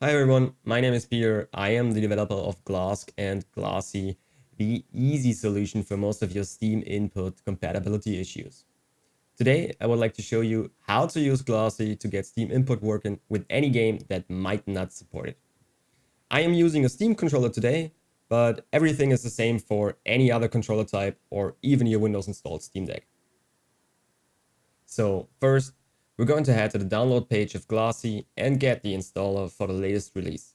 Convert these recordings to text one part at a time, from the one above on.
Hi everyone, my name is Peter. I am the developer of GlosSI and GlosSI, the easy solution for most of your Steam input compatibility issues. Today, I would like to show you how to use GlosSI to get Steam input working with any game that might not support it. I am using a Steam controller today, but everything is the same for any other controller type or even your Windows installed Steam Deck. So first, we're going to head to the download page of GlosSI and get the installer for the latest release.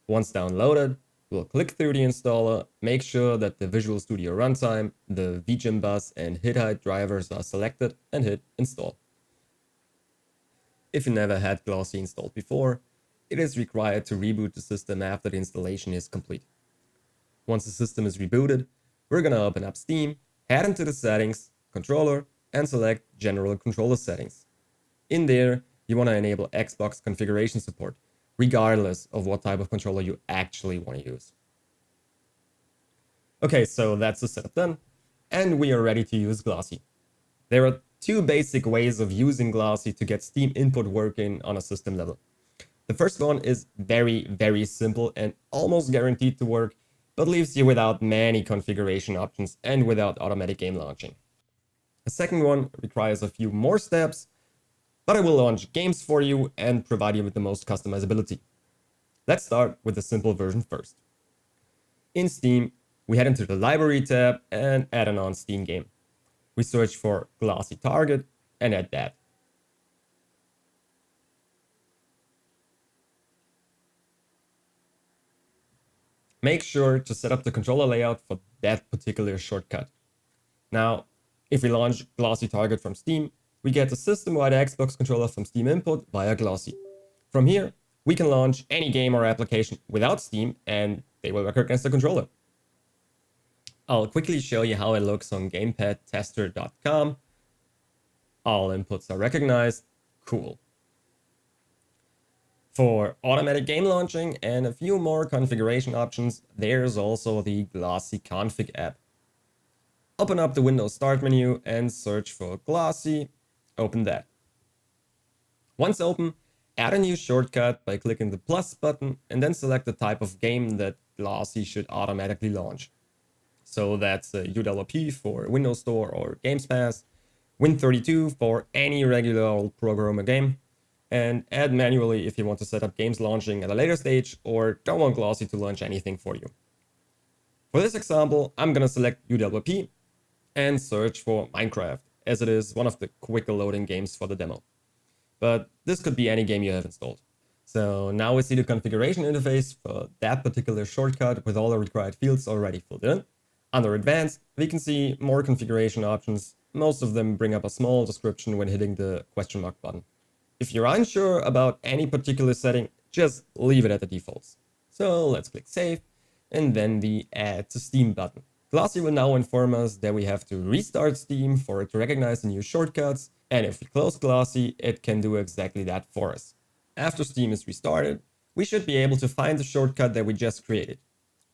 Once downloaded, we'll click through the installer, make sure that the Visual Studio Runtime, the VGym bus and HitHide drivers are selected and hit install. If you never had GlosSI installed before, it is required to reboot the system after the installation is complete. Once the system is rebooted, we're going to open up Steam, head into the settings, controller, and select General Controller Settings. In there, you want to enable Xbox configuration support, regardless of what type of controller you actually want to use. Okay, so that's the setup done, and we are ready to use GlosSI. There are two basic ways of using GlosSI to get Steam input working on a system level. The first one is very simple and almost guaranteed to work, but leaves you without many configuration options and without automatic game launching. The second one requires a few more steps, but it will launch games for you and provide you with the most customizability. Let's start with the simple version first. In Steam, we head into the Library tab and add an on Steam game. We search for GlosSI Target and add that. Make sure to set up the controller layout for that particular shortcut. Now, if we launch GlosSI Target from Steam, we get the system-wide Xbox controller from SteamInput via GlosSI. From here, we can launch any game or application without Steam and they will work against the controller. I'll quickly show you how it looks on gamepadtester.com. All inputs are recognized. Cool. For automatic game launching and a few more configuration options, there's also the GlosSI config app. Open up the Windows Start menu and search for GlosSI. Open that. Once open, add a new shortcut by clicking the plus button and then select the type of game that GlosSI should automatically launch. So that's UWP for Windows Store or Games Pass, Win32 for any regular old programmer game, and add manually if you want to set up games launching at a later stage or don't want GlosSI to launch anything for you. For this example, I'm going to select UWP and search for Minecraft, as it is one of the quicker loading games for the demo. But this could be any game you have installed. So now we see the configuration interface for that particular shortcut with all the required fields already filled in. Under Advanced, we can see more configuration options. Most of them bring up a small description when hitting the question mark button. If you're unsure about any particular setting, just leave it at the defaults. So let's click Save, and then the Add to Steam button. GlosSI will now inform us that we have to restart Steam for it to recognize the new shortcuts, and if we close GlosSI, it can do exactly that for us. After Steam is restarted, we should be able to find the shortcut that we just created.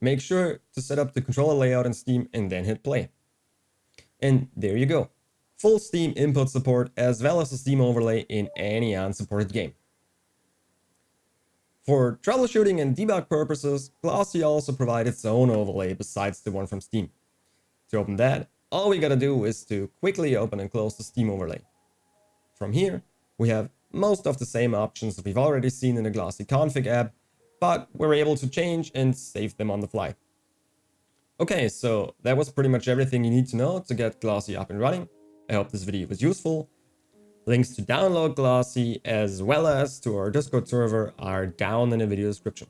Make sure to set up the controller layout in Steam and then hit play. And there you go. Full Steam input support as well as a Steam overlay in any unsupported game. For troubleshooting and debug purposes, GlosSI also provides its own overlay besides the one from Steam. To open that, all we gotta do is to quickly open and close the Steam overlay. From here, we have most of the same options that we've already seen in the GlosSI config app, but we're able to change and save them on the fly. Okay, so that was pretty much everything you need to know to get GlosSI up and running. I hope this video was useful. Links to download GlosSI as well as to our Discord server are down in the video description.